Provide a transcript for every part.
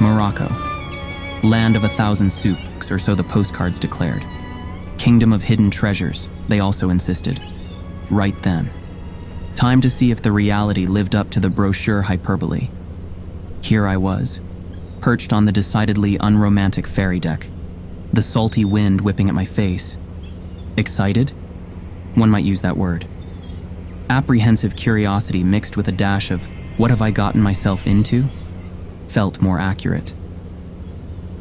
Morocco. Land of 1,000 souks, or so the postcards declared. Kingdom of hidden treasures, they also insisted. Right then. Time to see if the reality lived up to the brochure hyperbole. Here I was, perched on the decidedly unromantic ferry deck, the salty wind whipping at my face. Excited? One might use that word. Apprehensive curiosity mixed with a dash of what have I gotten myself into felt more accurate.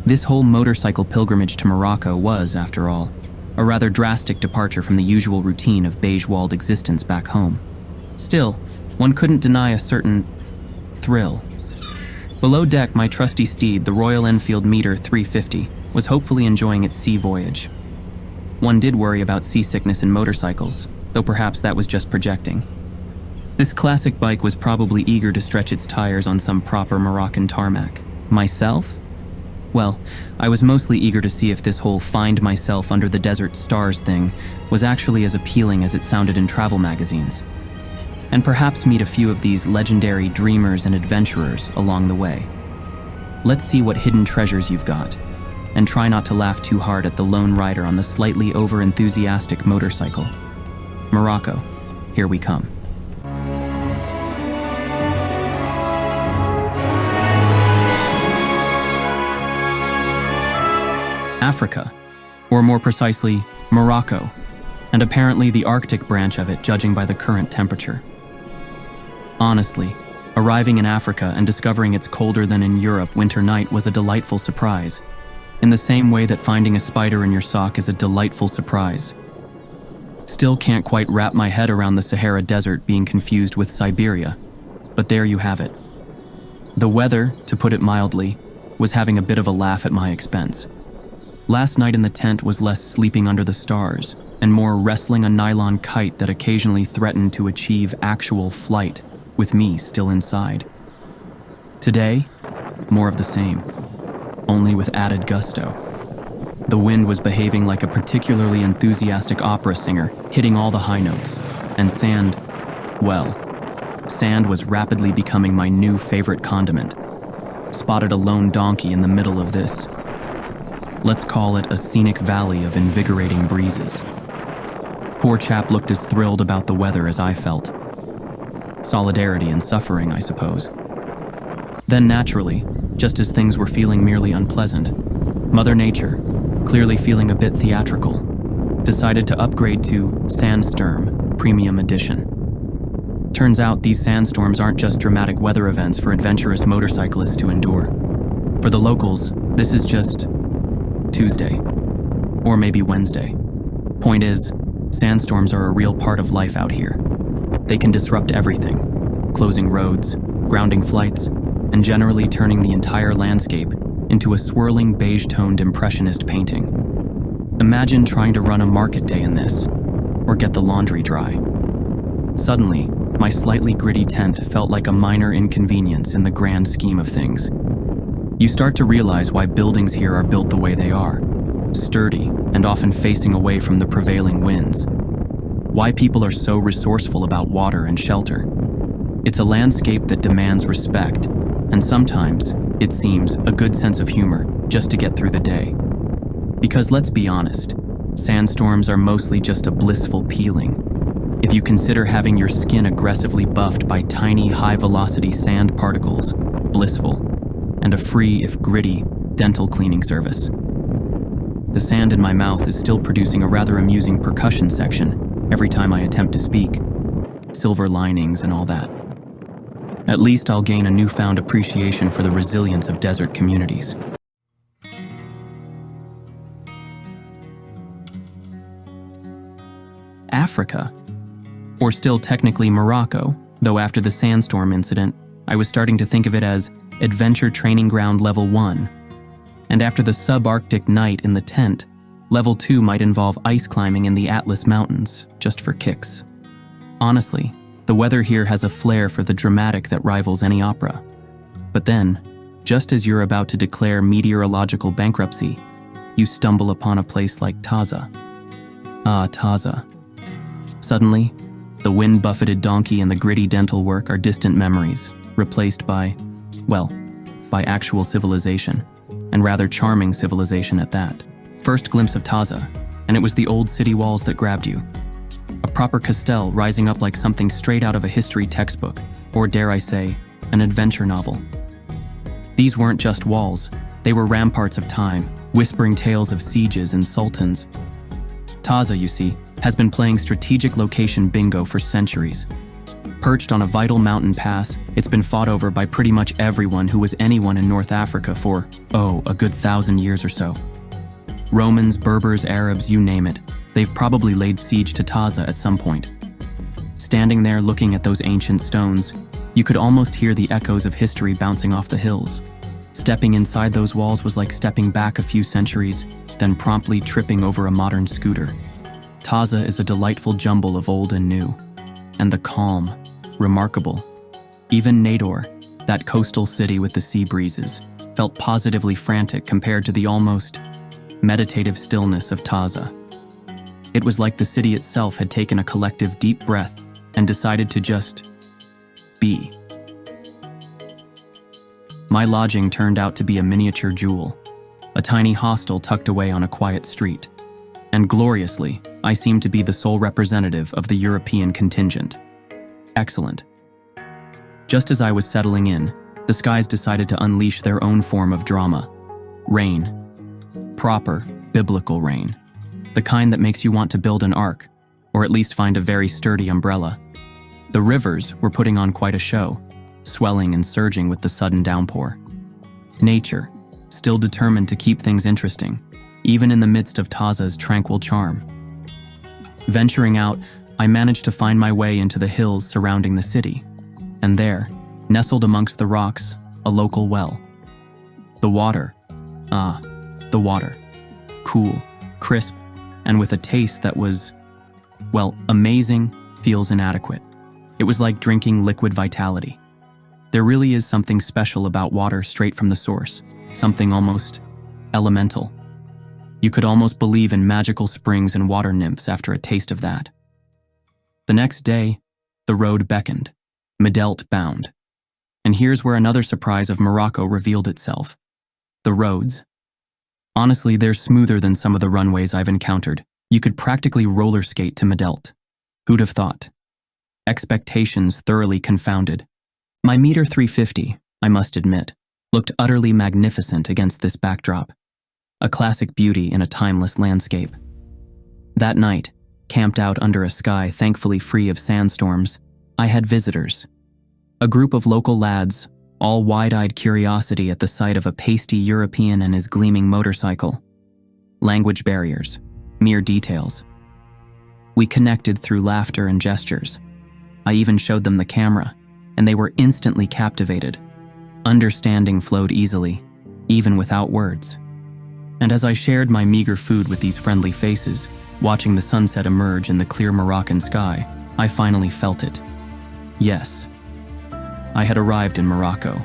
This whole motorcycle pilgrimage to Morocco was, after all, a rather drastic departure from the usual routine of beige-walled existence back home. Still, one couldn't deny a certain thrill. Below deck, my trusty steed, the Royal Enfield Meter 350, was hopefully enjoying its sea voyage. One did worry about seasickness in motorcycles, though perhaps that was just projecting. This classic bike was probably eager to stretch its tires on some proper Moroccan tarmac. Myself? Well, I was mostly eager to see if this whole find myself under the desert stars thing was actually as appealing as it sounded in travel magazines. And perhaps meet a few of these legendary dreamers and adventurers along the way. Let's see what hidden treasures you've got, and try not to laugh too hard at the lone rider on the slightly over-enthusiastic motorcycle. Morocco, here we come. Africa, or more precisely, Morocco, and apparently the Arctic branch of it, judging by the current temperature. Honestly, arriving in Africa and discovering it's colder than in Europe winter night was a delightful surprise, in the same way that finding a spider in your sock is a delightful surprise. Still can't quite wrap my head around the Sahara Desert being confused with Siberia, but there you have it. The weather, to put it mildly, was having a bit of a laugh at my expense. Last night in the tent was less sleeping under the stars and more wrestling a nylon kite that occasionally threatened to achieve actual flight, with me still inside. Today, more of the same, only with added gusto. The wind was behaving like a particularly enthusiastic opera singer, hitting all the high notes, and sand, well, sand was rapidly becoming my new favorite condiment. Spotted a lone donkey in the middle of this. Let's call it a scenic valley of invigorating breezes. Poor chap looked as thrilled about the weather as I felt. Solidarity in suffering, I suppose. Then naturally, just as things were feeling merely unpleasant, Mother Nature, clearly feeling a bit theatrical, decided to upgrade to Sandstorm Premium Edition. Turns out these sandstorms aren't just dramatic weather events for adventurous motorcyclists to endure. For the locals, this is just Tuesday, or maybe Wednesday. Point is, sandstorms are a real part of life out here. They can disrupt everything, closing roads, grounding flights, and generally turning the entire landscape into a swirling beige-toned impressionist painting. Imagine trying to run a market day in this, or get the laundry dry. Suddenly, my slightly gritty tent felt like a minor inconvenience in the grand scheme of things. You start to realize why buildings here are built the way they are, sturdy and often facing away from the prevailing winds. Why people are so resourceful about water and shelter. It's a landscape that demands respect, and sometimes, it seems, a good sense of humor just to get through the day. Because let's be honest, sandstorms are mostly just a blissful peeling. If you consider having your skin aggressively buffed by tiny, high-velocity sand particles, blissful, and a free, if gritty, dental cleaning service. The sand in my mouth is still producing a rather amusing percussion section every time I attempt to speak. Silver linings and all that. At least I'll gain a newfound appreciation for the resilience of desert communities. Africa, or still technically Morocco, though after the sandstorm incident, I was starting to think of it as Adventure Training Ground Level 1. And after the subarctic night in the tent, Level 2 might involve ice climbing in the Atlas Mountains, just for kicks. Honestly, the weather here has a flair for the dramatic that rivals any opera. But then, just as you're about to declare meteorological bankruptcy, you stumble upon a place like Taza. Ah, Taza. Suddenly, the wind-buffeted donkey and the gritty dental work are distant memories, replaced by, well, by actual civilization, and rather charming civilization at that. First glimpse of Taza, and it was the old city walls that grabbed you. A proper castell rising up like something straight out of a history textbook, or dare I say, an adventure novel. These weren't just walls, they were ramparts of time, whispering tales of sieges and sultans. Taza, you see, has been playing strategic location bingo for centuries. Perched on a vital mountain pass, it's been fought over by pretty much everyone who was anyone in North Africa for, a good 1,000 years or so. Romans, Berbers, Arabs, you name it, they've probably laid siege to Taza at some point. Standing there looking at those ancient stones, you could almost hear the echoes of history bouncing off the hills. Stepping inside those walls was like stepping back a few centuries, then promptly tripping over a modern scooter. Taza is a delightful jumble of old and new, and the calm, remarkable. Even Nador, that coastal city with the sea breezes, felt positively frantic compared to the almost meditative stillness of Taza. It was like the city itself had taken a collective deep breath and decided to just be. My lodging turned out to be a miniature jewel, a tiny hostel tucked away on a quiet street. And gloriously, I seemed to be the sole representative of the European contingent. Excellent. Just as I was settling in, the skies decided to unleash their own form of drama. Rain. Proper, biblical rain. The kind that makes you want to build an ark, or at least find a very sturdy umbrella. The rivers were putting on quite a show, swelling and surging with the sudden downpour. Nature, still determined to keep things interesting, even in the midst of Taza's tranquil charm. Venturing out, I managed to find my way into the hills surrounding the city, and there, nestled amongst the rocks, a local well. The water. The water. Cool, crisp, and with a taste that was, amazing feels inadequate. It was like drinking liquid vitality. There really is something special about water straight from the source, something almost elemental. You could almost believe in magical springs and water nymphs after a taste of that. The next day, the road beckoned, Midelt bound. And here's where another surprise of Morocco revealed itself. The roads. Honestly, they're smoother than some of the runways I've encountered. You could practically roller skate to Midelt. Who'd have thought? Expectations thoroughly confounded. My meter 350, I must admit, looked utterly magnificent against this backdrop. A classic beauty in a timeless landscape. That night, camped out under a sky thankfully free of sandstorms, I had visitors. A group of local lads, all wide-eyed curiosity at the sight of a pasty European and his gleaming motorcycle. Language barriers, mere details. We connected through laughter and gestures. I even showed them the camera, and they were instantly captivated. Understanding flowed easily, even without words. And as I shared my meager food with these friendly faces, watching the sunset emerge in the clear Moroccan sky, I finally felt it. Yes, I had arrived in Morocco.